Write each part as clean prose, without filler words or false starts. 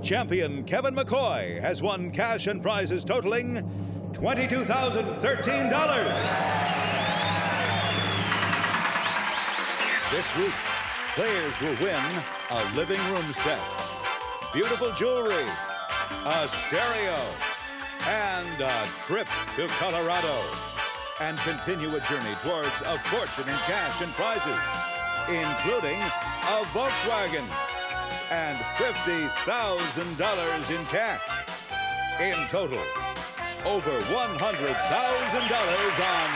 Champion Kevin McCoy has won cash and prizes totaling $22,013. This week, players will win a living room set, beautiful jewelry, a stereo, and a trip to Colorado, and continue a journey towards a fortune in cash and prizes, including a Volkswagen and $50,000 in cash. In total, over $100,000 on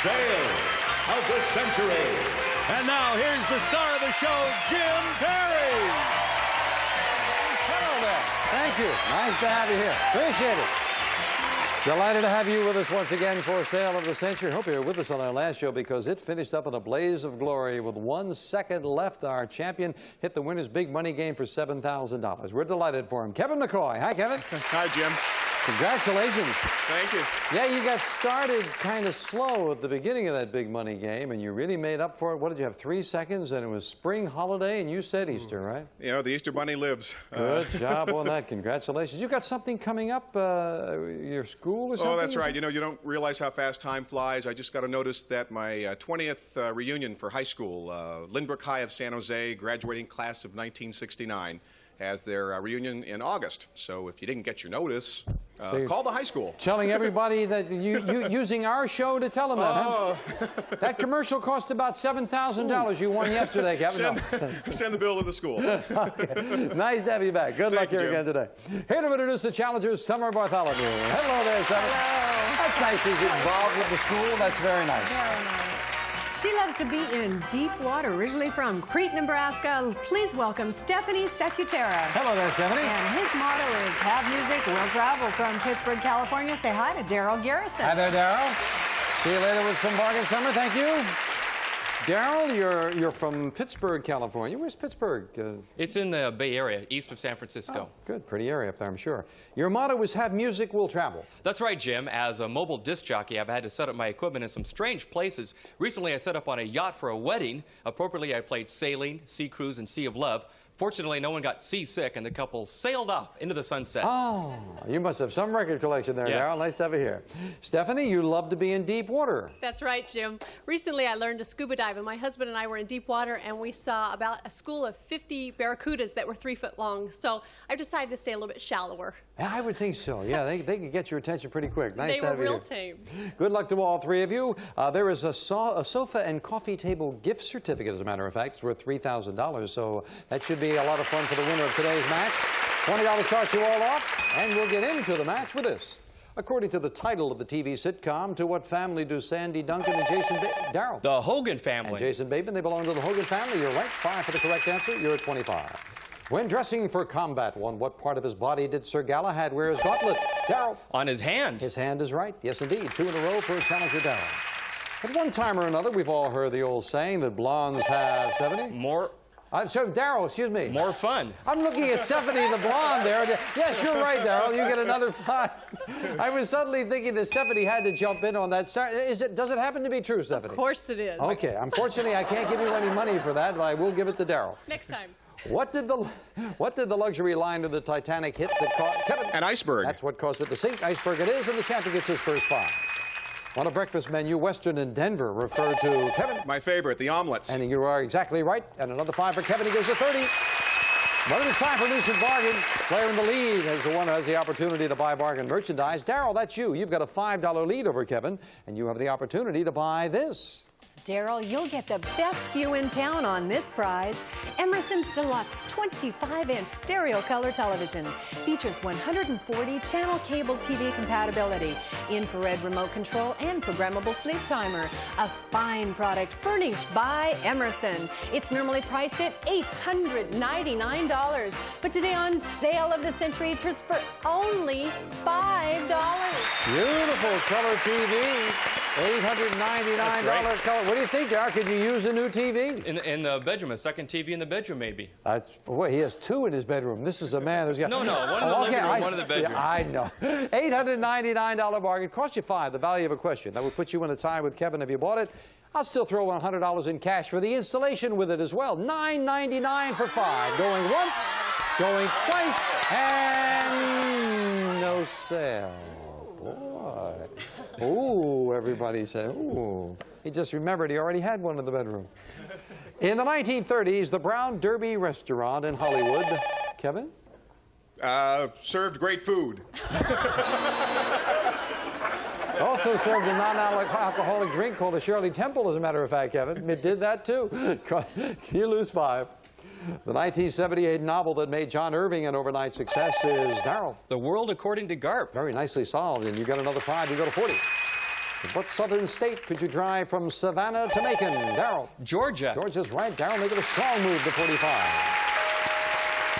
Sale of the Century. And now here's the star of the show, Jim Perry. Hello there. Thank you. Nice to have you here. Appreciate it. Delighted to have you with us once again for Sale of the Century. Hope you were with us on our last show because it finished up in a blaze of glory with 1 second left. Our champion hit the winner's big money game for $7,000. We're delighted for him. Kevin McCoy. Hi, Kevin. Hi, Jim. Congratulations. Thank you. Yeah, you got started kind of slow at the beginning of that big money game, and you really made up for it. What did you have, 3 seconds? And it was spring holiday, and you said Easter, right? You know, the Easter Bunny lives. Good job on that. Congratulations. You got something coming up, your school or something? Oh, that's right. You know, you don't realize how fast time flies. I just got a notice that my 20th reunion for high school, Lynbrook High of San Jose, graduating class of 1969, has their reunion in August. So if you didn't get your notice, call the high school. Telling everybody that you using our show to tell them that, huh? That commercial cost about $7,000 you won yesterday, Kevin. Send the bill to the school. Okay. Nice to have you back. Good luck here again today. Here to introduce the challengers, Summer Bartholomew. Hello there, Summer. Hello. That's nice she's involved with the school. That's very nice. Very nice. She loves to be in deep water, originally from Crete, Nebraska. Please welcome Stephanie Secutera. Hello there, Stephanie. And his motto is Have Music, Will Travel. From Pittsburgh, California, say hi to Daryl Garrison. Hi there, Daryl. See you later with some bargain, Summer. Thank you. Daryl, you're from Pittsburgh, California. Where's Pittsburgh? It's in the Bay Area, east of San Francisco. Oh, good. Pretty area up there, I'm sure. Your motto is Have Music, Will Travel. That's right, Jim. As a mobile disc jockey, I've had to set up my equipment in some strange places. Recently, I set up on a yacht for a wedding. Appropriately, I played Sailing, Sea Cruise, and Sea of Love. Fortunately, no one got seasick, and the couple sailed off into the sunset. Oh, you must have some record collection there, yes. Daryl. Nice to have you here. Stephanie, you love to be in deep water. That's right, Jim. Recently, I learned to scuba dive, and my husband and I were in deep water, and we saw about a school of 50 barracudas that were 3 foot long. So I decided to stay a little bit shallower. Yeah, I would think so. Yeah, they can get your attention pretty quick. Nice to have you here. They were real tame. Good luck to all three of you. There is a sofa and coffee table gift certificate, as a matter of fact. It's worth $3,000, so that should be a lot of fun for the winner of today's match. $20 starts you all off, and we'll get into the match with this. According to the title of the TV sitcom, to what family do Sandy Duncan and Jason Daryl? The Hogan family. And Jason Bateman, they belong to the Hogan family. You're right. 5 for the correct answer. You're at 25. When dressing for combat, on what part of his body did Sir Galahad wear his gauntlet? Daryl. On his hand. His hand is right. Yes, indeed. 2 in a row for challenger Daryl. At one time or another, we've all heard the old saying that blondes have 70. More. So, Daryl, excuse me. More fun. I'm looking at Stephanie the blonde there. Yes, you're right, Daryl. You get another 5. I was suddenly thinking that Stephanie had to jump in on that. Does it happen to be true, Stephanie? Of course it is. Okay. Unfortunately, I can't give you any money for that, but I will give it to Daryl. Next time. What did the luxury liner of the Titanic hit that caused Kevin? An iceberg. That's what caused it to sink. Iceberg it is, and the champion gets his first 5. On a breakfast menu, Western and Denver referred to Kevin. My favorite, the omelets. And you are exactly right. And another 5 for Kevin. He goes to 30. But it's time for Lucid Bargain. Player in the lead is the one who has the opportunity to buy bargain merchandise. Daryl, that's you. You've got a $5 lead over Kevin, and you have the opportunity to buy this. Daryl, you'll get the best view in town on this prize. Emerson's Deluxe 25-inch stereo color television features 140 channel cable TV compatibility, infrared remote control, and programmable sleep timer. A fine product furnished by Emerson. It's normally priced at $899, but today on Sale of the Century, it's yours for only $5. Beautiful color TV. $899 color. What do you think, Daryl? Could you use a new TV? In the bedroom, a second TV in the bedroom, maybe. Boy, he has 2 in his bedroom. This is a man who's got... No, one in the living room, one in the bedroom. Yeah, I know. $899 bargain. Cost you 5, the value of a question. That would put you in a tie with Kevin if you bought it. I'll still throw $100 in cash for the installation with it as well. $9.99 for 5. Going once, Going twice, and no sale. Boy. Ooh, everybody said, ooh. He just remembered he already had one in the bedroom. In the 1930s, the Brown Derby restaurant in Hollywood, Kevin? Served great food. Also served a non-alcoholic drink called the Shirley Temple, as a matter of fact, Kevin. It did that, too. You lose 5. The 1978 novel that made John Irving an overnight success is Darrell. The World According to Garp. Very nicely solved, and you got another 5. You go to 40. What southern state could you drive from Savannah to Macon? Darrell. Georgia. Georgia's right. Darrell making a strong move to 45.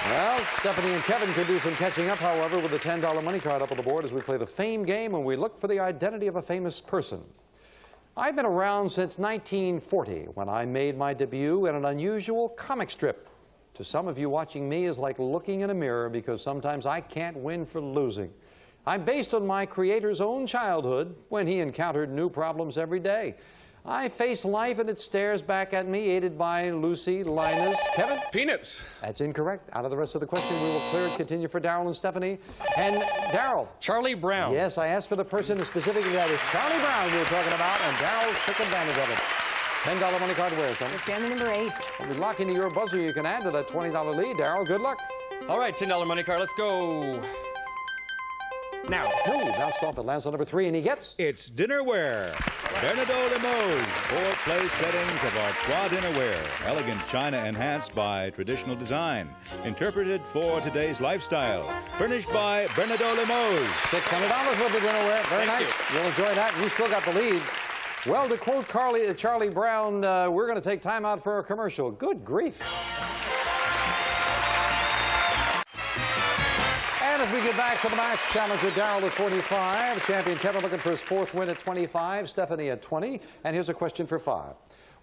Well, Stephanie and Kevin could do some catching up, however, with the $10 money card up on the board as we play the Fame game and we look for the identity of a famous person. I've been around since 1940 when I made my debut in an unusual comic strip. To some of you, watching me is like looking in a mirror because sometimes I can't win for losing. I'm based on my creator's own childhood when he encountered new problems every day. I face life and it stares back at me, aided by Lucy, Linus. Kevin? Peanuts. That's incorrect. Out of the rest of the question, we will clear it. Continue for Darrell and Stephanie. And Darrell. Charlie Brown. Yes, I asked for the person and specifically that is Charlie Brown we were talking about, and Darrell took advantage of it. $10 money card where, son? It's family number 8. We'll be locking to your buzzer. You can add to that $20 lead. Darrell, good luck. All right, $10 money card. Let's go. Now. No, bounced off. It lands on number 3, and he gets. It's dinnerware. Bernardo Limoges, 4-place settings of Artois dinnerware. Elegant china enhanced by traditional design. Interpreted for today's lifestyle. Furnished by Bernardo Limoges. $600 worth of dinnerware. Very nice. You'll enjoy that. You still got the lead. Well, to quote Charlie Brown, we're going to take time out for a commercial. Good grief. And as we get back to the match, challenger Darrell at 45, champion Kevin looking for his 4th win at 25, Stephanie at 20, and here's a question for 5.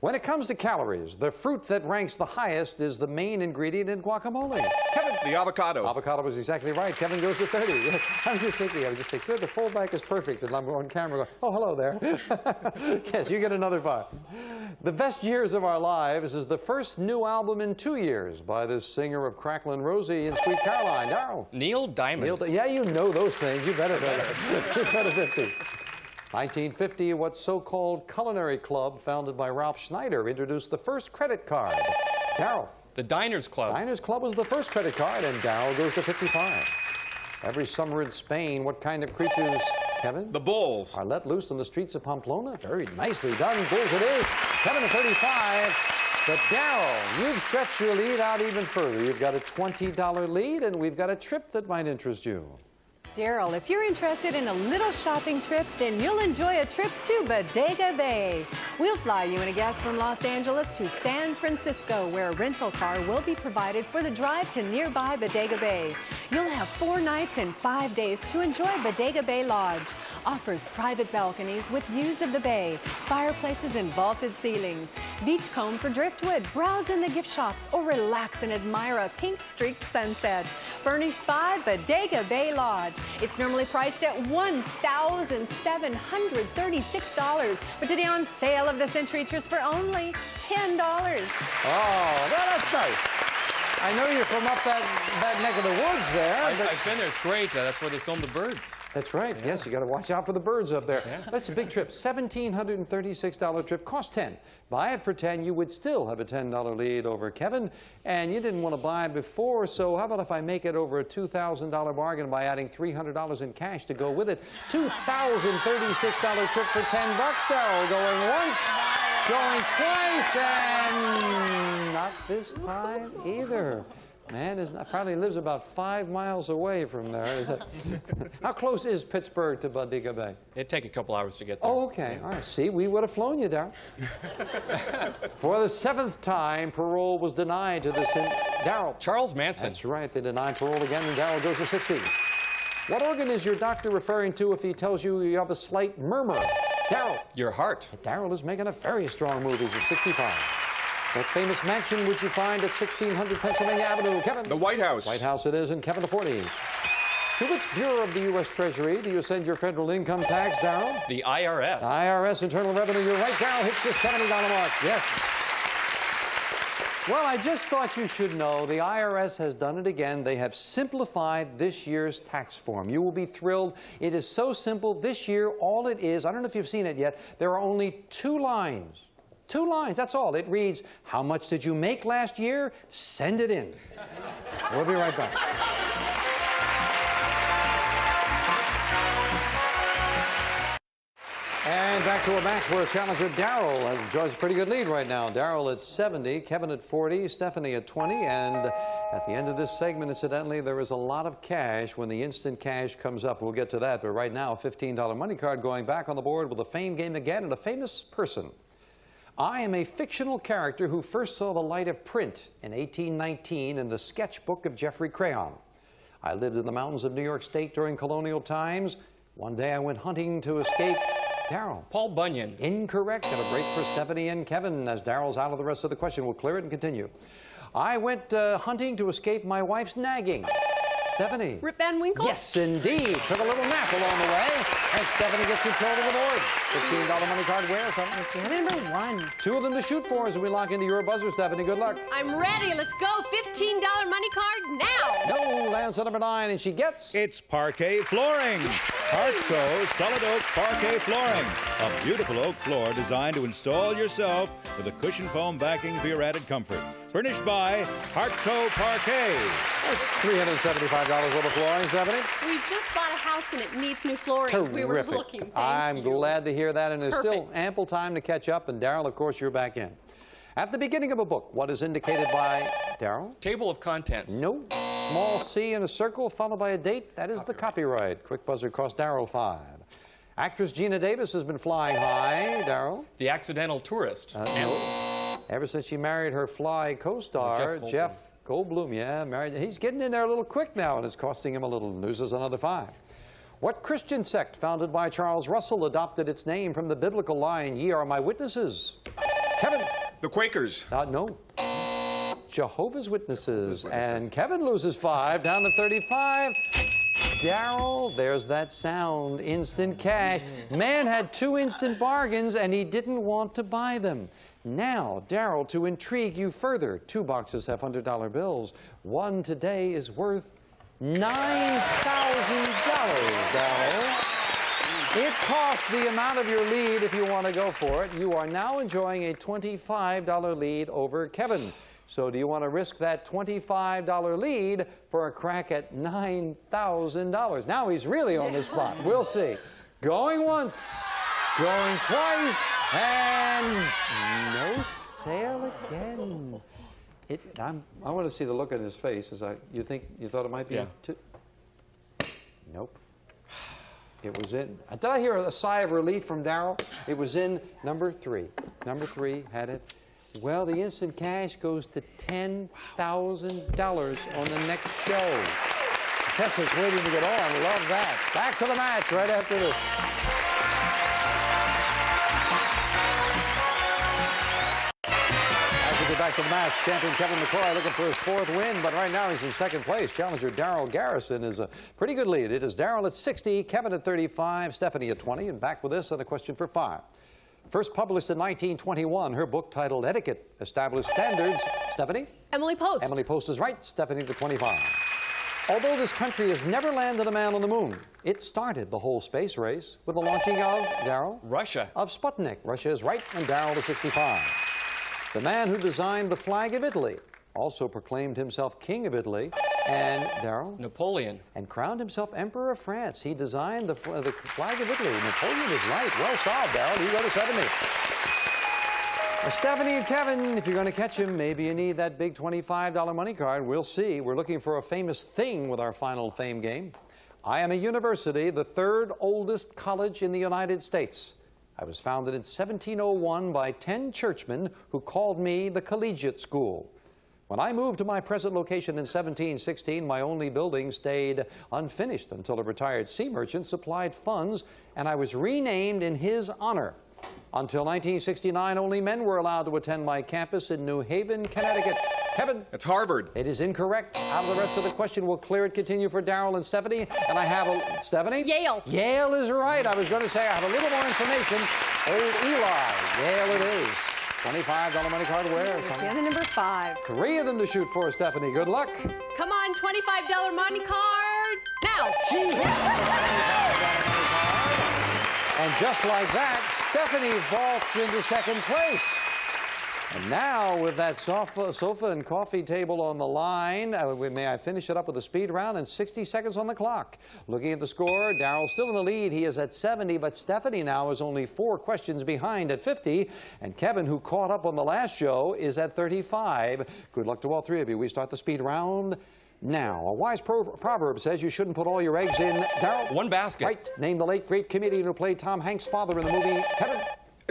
When it comes to calories, the fruit that ranks the highest is the main ingredient in guacamole. Kevin? The avocado. Avocado was exactly right. Kevin goes to 30. I was just thinking, good, the fullback is perfect, and I'm on camera going, oh, hello there. Yes, you get another 5. The Best Years of Our Lives is the first new album in 2 years by this singer of Cracklin' Rosie and Sweet Caroline. Darrell. Neil Diamond. Yeah, you know those things. You better know that. You better 50. 1950, what so-called culinary club founded by Ralph Schneider introduced the first credit card. Darrell. The Diners Club. Diners Club was the first credit card, and Darrell goes to 55. Every summer in Spain, what kind of creatures, Kevin? The bulls. Are let loose on the streets of Pamplona. Very nicely done. Bulls it is. Kevin at 35. But Darrell, you've stretched your lead out even further. You've got a $20 lead, and we've got a trip that might interest you. Darrell, if you're interested in a little shopping trip, then you'll enjoy a trip to Bodega Bay. We'll fly you in a guest from Los Angeles to San Francisco, where a rental car will be provided for the drive to nearby Bodega Bay. You'll have 4 nights and 5 days to enjoy Bodega Bay Lodge. Offers private balconies with views of the bay, fireplaces and vaulted ceilings, beachcomb for driftwood, browse in the gift shops, or relax and admire a pink-streaked sunset. Furnished by Bodega Bay Lodge. It's normally priced at $1,736, but today on sale of the Century Tours for only $10. Oh, that's nice. I know you're from up that neck of the woods there. I've been there. It's great. That's where they film the birds. That's right. Yeah. Yes, you got to watch out for the birds up there. Yeah. That's a big trip. $1,736 trip. Cost $10. Buy it for $10. You would still have a $10 lead over Kevin. And you didn't want to buy before, so how about if I make it over a $2,000 bargain by adding $300 in cash to go with it? $2,036 trip for $10. Darrell going once, going twice, and not this time either. Man probably lives about 5 miles away from there. How close is Pittsburgh to Bodega Bay? It'd take a couple hours to get there. Oh, okay. All right. See, we would have flown you down. For the 7th time, parole was denied to this Darrell. Charles Manson. That's right. They denied parole again, and Darrell goes to 60. What organ is your doctor referring to if he tells you you have a slight murmur? Darrell. Your heart. Darrell is making a very strong move. He's at 65. What famous mansion would you find at 1600 Pennsylvania Avenue, Kevin? The White House. White House it is, and Kevin to 40. To which bureau of the U.S. Treasury do you send your federal income tax, Darrell? The IRS. IRS, Internal Revenue. You're right, Darrell hits the $70 mark. Yes. Well, I just thought you should know the IRS has done it again. They have simplified this year's tax form. You will be thrilled. It is so simple. This year, all it is, I don't know if you've seen it yet, there are only 2 lines. 2 lines, that's all. It reads, how much did you make last year? Send it in. We'll be right back. And back to a match where challenger Darrell enjoys a pretty good lead right now. Darrell at 70, Kevin at 40, Stephanie at 20, and at the end of this segment, incidentally, there is a lot of cash when the instant cash comes up. We'll get to that, but right now, a $15 money card going back on the board with a fame game again and a famous person. I am a fictional character who first saw the light of print in 1819 in the sketchbook of Geoffrey Crayon. I lived in the mountains of New York State during colonial times. One day I went hunting to escape. Darrell. Paul Bunyan. Incorrect. And a break for Stephanie and Kevin as Darrell's out of the rest of the question. We'll clear it and continue. I went hunting to escape my wife's nagging. Stephanie. Rip Van Winkle? Yes, indeed. Took a little nap along the way. And Stephanie gets control of the board. $15 money card where? Something. Number 1. 2 of them to shoot for as we lock into your buzzer, Stephanie. Good luck. I'm ready. Let's go. $15 money card now. No, lands on number 9, and she gets... It's parquet flooring. Hartco solid oak parquet flooring. A beautiful oak floor designed to install yourself with a cushion foam backing for your added comfort. Furnished by Hartco Parquet. That's $375 worth of flooring, Stephanie. We just bought a house and it needs new flooring. Terrific. We were looking. Thank I'm you. glad to hear that, and there's still Perfect. ample time to catch up. And Darrell, of course, you're back in. At the beginning of a book, what is indicated by Darrell? Table of contents. No. Small C in a circle followed by a date. That is the copyright. Quick buzzer cost Darrell 5. Actress Gina Davis has been flying high. Darrell? The Accidental Tourist. No. Ever since she married her Fly co-star, Jeff Goldblum. Yeah, married. He's getting in there a little quick now, and it's costing him a little. News is another 5. What Christian sect founded by Charles Russell adopted its name from the biblical line, "Ye are my witnesses"? Kevin? The Quakers. No. Jehovah's Witnesses. And Kevin loses 5, down to 35. Darrell, there's that sound, instant cash. Man had 2 instant bargains, and he didn't want to buy them. Now, Darrell, to intrigue you further, 2 boxes have $100 bills. One today is worth $9,000, Darrell. It costs the amount of your lead if you want to go for it. You are now enjoying a $25 lead over Kevin. So do you want to risk that $25 lead for a crack at $9,000? Now he's really on the spot. We'll see. Going once, going twice, and no sale again. I want to see the look on his face. You thought it might be? Yeah. Nope. It was in. Did I hear a sigh of relief from Darrell? It was in number 3. Number 3 had it. Well, the instant cash goes to $10,000 on the next show. Tessa's waiting to get on. Love that. Back to the match right after this. As we get back to the match, champion Kevin McCoy looking for his 4th win, but right now he's in 2nd place. Challenger Darrell Garrison is a pretty good lead. It is Darrell at 60, Kevin at 35, Stephanie at 20, and back with this and a question for 5. First published in 1921, her book titled Etiquette established standards. Stephanie? Emily Post. Emily Post is right. Stephanie to 25. Although this country has never landed a man on the moon, it started the whole space race with the launching of, Darrell? Russia. Of Sputnik. Russia is right, and Darrell to 65. The man who designed the flag of Italy also proclaimed himself King of Italy, and Darrell? Napoleon. And crowned himself Emperor of France. He designed the flag of Italy. Napoleon is right. Well solved, Darrell. You go to 70. Stephanie and Kevin, if you're going to catch him, maybe you need that big $25 money card. We'll see. We're looking for a famous thing with our final fame game. I am a university, the 3rd oldest college in the United States. I was founded in 1701 by 10 churchmen who called me the Collegiate School. When I moved to my present location in 1716, my only building stayed unfinished until a retired sea merchant supplied funds, and I was renamed in his honor. Until 1969, only men were allowed to attend my campus in New Haven, Connecticut. Kevin? It's Harvard. It is incorrect. Out of the rest of the question, we'll clear it. Continue for Darrell and Stephanie. And I have a... Stephanie? Yale. Yale is right. I was going to say I have a little more information. Old Eli. Yale it is. $25 money card where? Piano number 5. 3 of them to shoot for, Stephanie. Good luck. Come on, $25 money card now. She hit the $25 money card. And just like that, Stephanie vaults into second place. And now, with that sofa and coffee table on the line, may I finish it up with a speed round and 60 seconds on the clock. Looking at the score, Daryl's still in the lead. He is at 70, but Stephanie now is only 4 questions behind at 50. And Kevin, who caught up on the last show, is at 35. Good luck to all 3 of you. We start the speed round now. A wise proverb says you shouldn't put all your eggs in, Daryl. One basket. Right. Name the late, great comedian who played Tom Hanks' father in the movie, Kevin.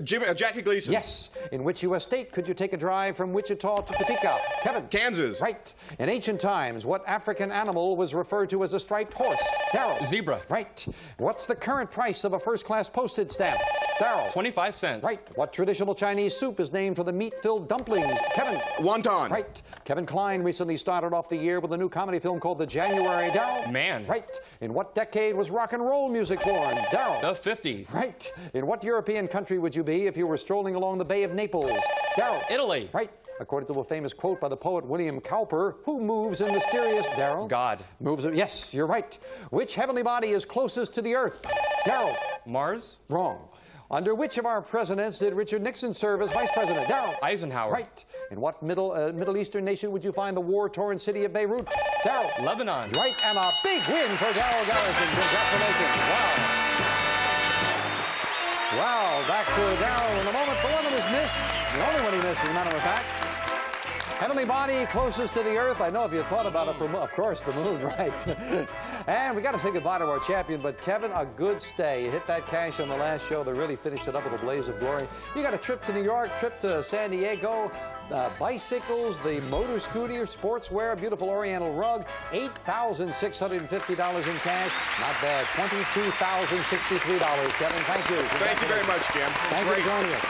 Jackie Gleason. Yes. In which U.S. state could you take a drive from Wichita to Topeka? Kevin. Kansas. Right. In ancient times, what African animal was referred to as a striped horse? Daryl. Zebra. Right. What's the current price of a first-class postage stamp? Daryl. 25 cents. Right. What traditional Chinese soup is named for the meat-filled dumplings? Kevin. Wonton. Right. Kevin Kline recently started off the year with a new comedy film called The January. Daryl. Man. Right. In what decade was rock and roll music born? Daryl. The 50s. Right. In what European country would you be if you were strolling along the Bay of Naples? Daryl. Italy. Right. According to a famous quote by the poet William Cowper, who moves in mysterious, Daryl? God. Moves, yes, you're right. Which heavenly body is closest to the earth? Daryl. Mars. Wrong. Under which of our presidents did Richard Nixon serve as vice president? Daryl. Eisenhower. Right. In what Middle Eastern nation would you find the war-torn city of Beirut? Daryl. Lebanon. Right, and a big win for Daryl Garrison. Congratulations. Wow. Wow, back to Daryl in a moment. The one that was missed, the only one he missed, as a matter of fact. Heavenly body closest to the earth. I know if you thought about it, of course, the moon, right? And we got to say goodbye to our champion, but Kevin, a good stay. You hit that cash on the last show. They really finished it up with a blaze of glory. You got a trip to New York, trip to San Diego, bicycles, the motor scooter, sportswear, beautiful oriental rug, $8,650 in cash. Not bad. $22,063. Kevin, thank you. Thank you very much, Jim. Thank you for joining us.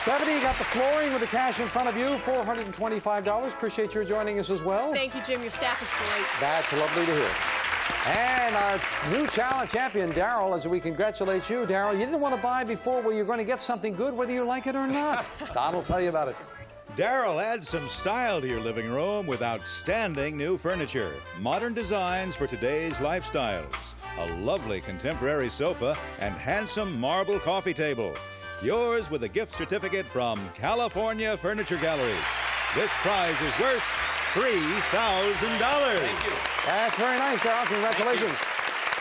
Stephanie, you got the flooring with the cash in front of you, $425. Appreciate your joining us as well. Thank you, Jim. Your staff is great. That's lovely to hear. And our new challenge champion, Daryl, as we congratulate you, Daryl. You didn't want to buy before where you're going to get something good, whether you like it or not. Don will tell you about it. Daryl adds some style to your living room with outstanding new furniture. Modern designs for today's lifestyles. A lovely contemporary sofa and handsome marble coffee table. Yours with a gift certificate from California Furniture Galleries. This prize is worth $3,000. Thank you. That's very nice, Daryl. Congratulations.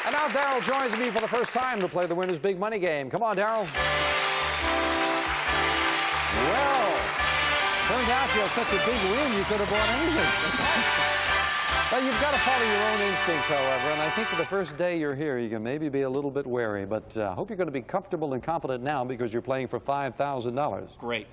And now Daryl joins me for the first time to play the winner's big money game. Come on, Daryl. Well, turns out you have such a big win, you could have bought anything. Well, you've got to follow your own instincts, however, and I think for the first day you're here, you can maybe be a little bit wary, but I hope you're going to be comfortable and confident now because you're playing for $5,000. Great.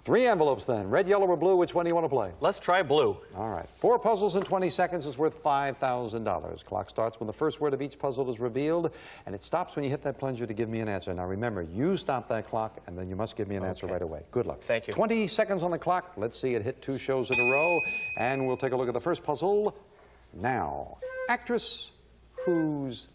3 envelopes then. Red, yellow, or blue, which one do you want to play? Let's try blue. All right. 4 puzzles in 20 seconds is worth $5,000. Clock starts when the first word of each puzzle is revealed, and it stops when you hit that plunger to give me an answer. Now remember, you stop that clock, and then you must give me an answer right away. Good luck. Thank you. 20 seconds on the clock. Let's see it hit 2 shows in a row, and we'll take a look at the first puzzle now. Actress whose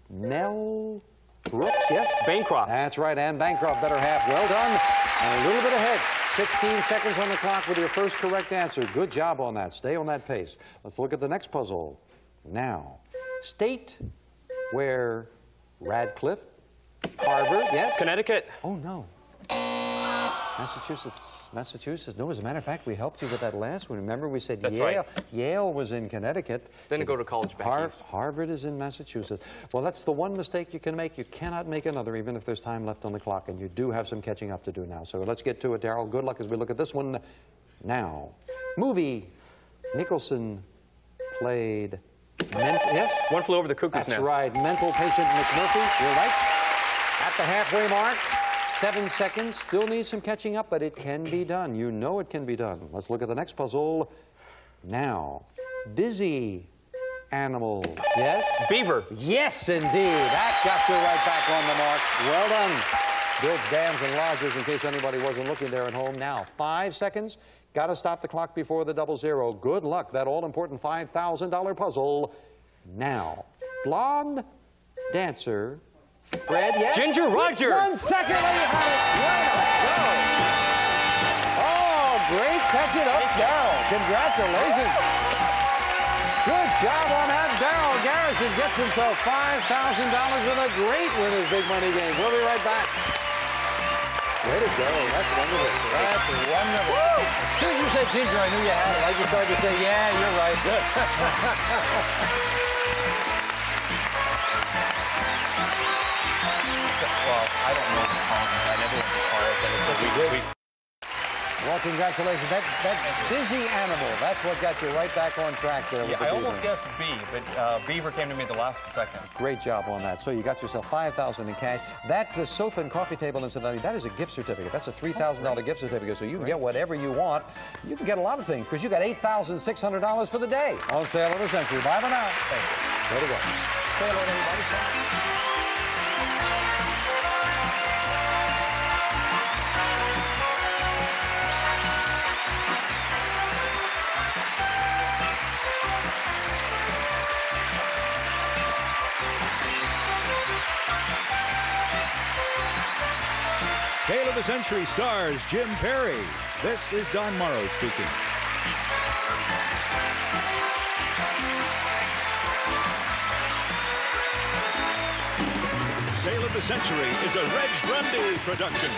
Mel Brooks, yes? Bancroft. That's right, Anne Bancroft, better half. Well done. And a little bit ahead. 16 seconds on the clock with your first correct answer. Good job on that. Stay on that pace. Let's look at the next puzzle now. State where Radcliffe, Harvard, yes? Connecticut. Oh, no. Massachusetts. No, as a matter of fact, we helped you with that last one. Remember, we said That's Yale. right. Yale was in Connecticut. Didn't go to college back east. Harvard is in Massachusetts. Well, that's the one mistake you can make. You cannot make another, even if there's time left on the clock, and you do have some catching up to do now. So let's get to it, Daryl. Good luck as we look at this one now. Movie Nicholson played... yes? One Flew Over the Cuckoo's Nest. That's right. Mental patient McMurphy. You're right. At the halfway mark. 7 seconds. Still needs some catching up, but it can be done. You know it can be done. Let's look at the next puzzle now. Busy animals. Yes? Beaver. Yes, indeed. That got you right back on the mark. Well done. Builds dams and lodges in case anybody wasn't looking there at home. Now, 5 seconds. Got to stop the clock before the 00. Good luck. That all-important $5,000 puzzle. Now, blonde dancer... Fred, yes? Ginger Rogers. 1 second, there you have it. Way to go. great catch it up, Darrell. Congratulations. Good job on that. Darrell Garrison gets himself $5,000 with a great winner's big money game. We'll be right back. Way to go. That's wonderful. That's wonderful. Woo! As soon as you said Ginger, I knew you had it. I just started to say, yeah, you're right. Well, I don't know the song. I never went to chorus. Well, congratulations. That busy animal, that's what got you right back on track there. Yeah, I almost guessed B, but Beaver came to me the last second. Great job on that. So you got yourself $5,000 in cash. That sofa and coffee table, incidentally, that is a gift certificate. That's a $3,000 gift certificate, so you can get whatever you want. You can get a lot of things, because you got $8,600 for the day on sale of the century. Bye for now. Thank you. Way to go. Say hello to everybody. Sale of the Century stars Jim Perry. This is Don Morrow speaking. Sale of the Century is a Reg Grundy production.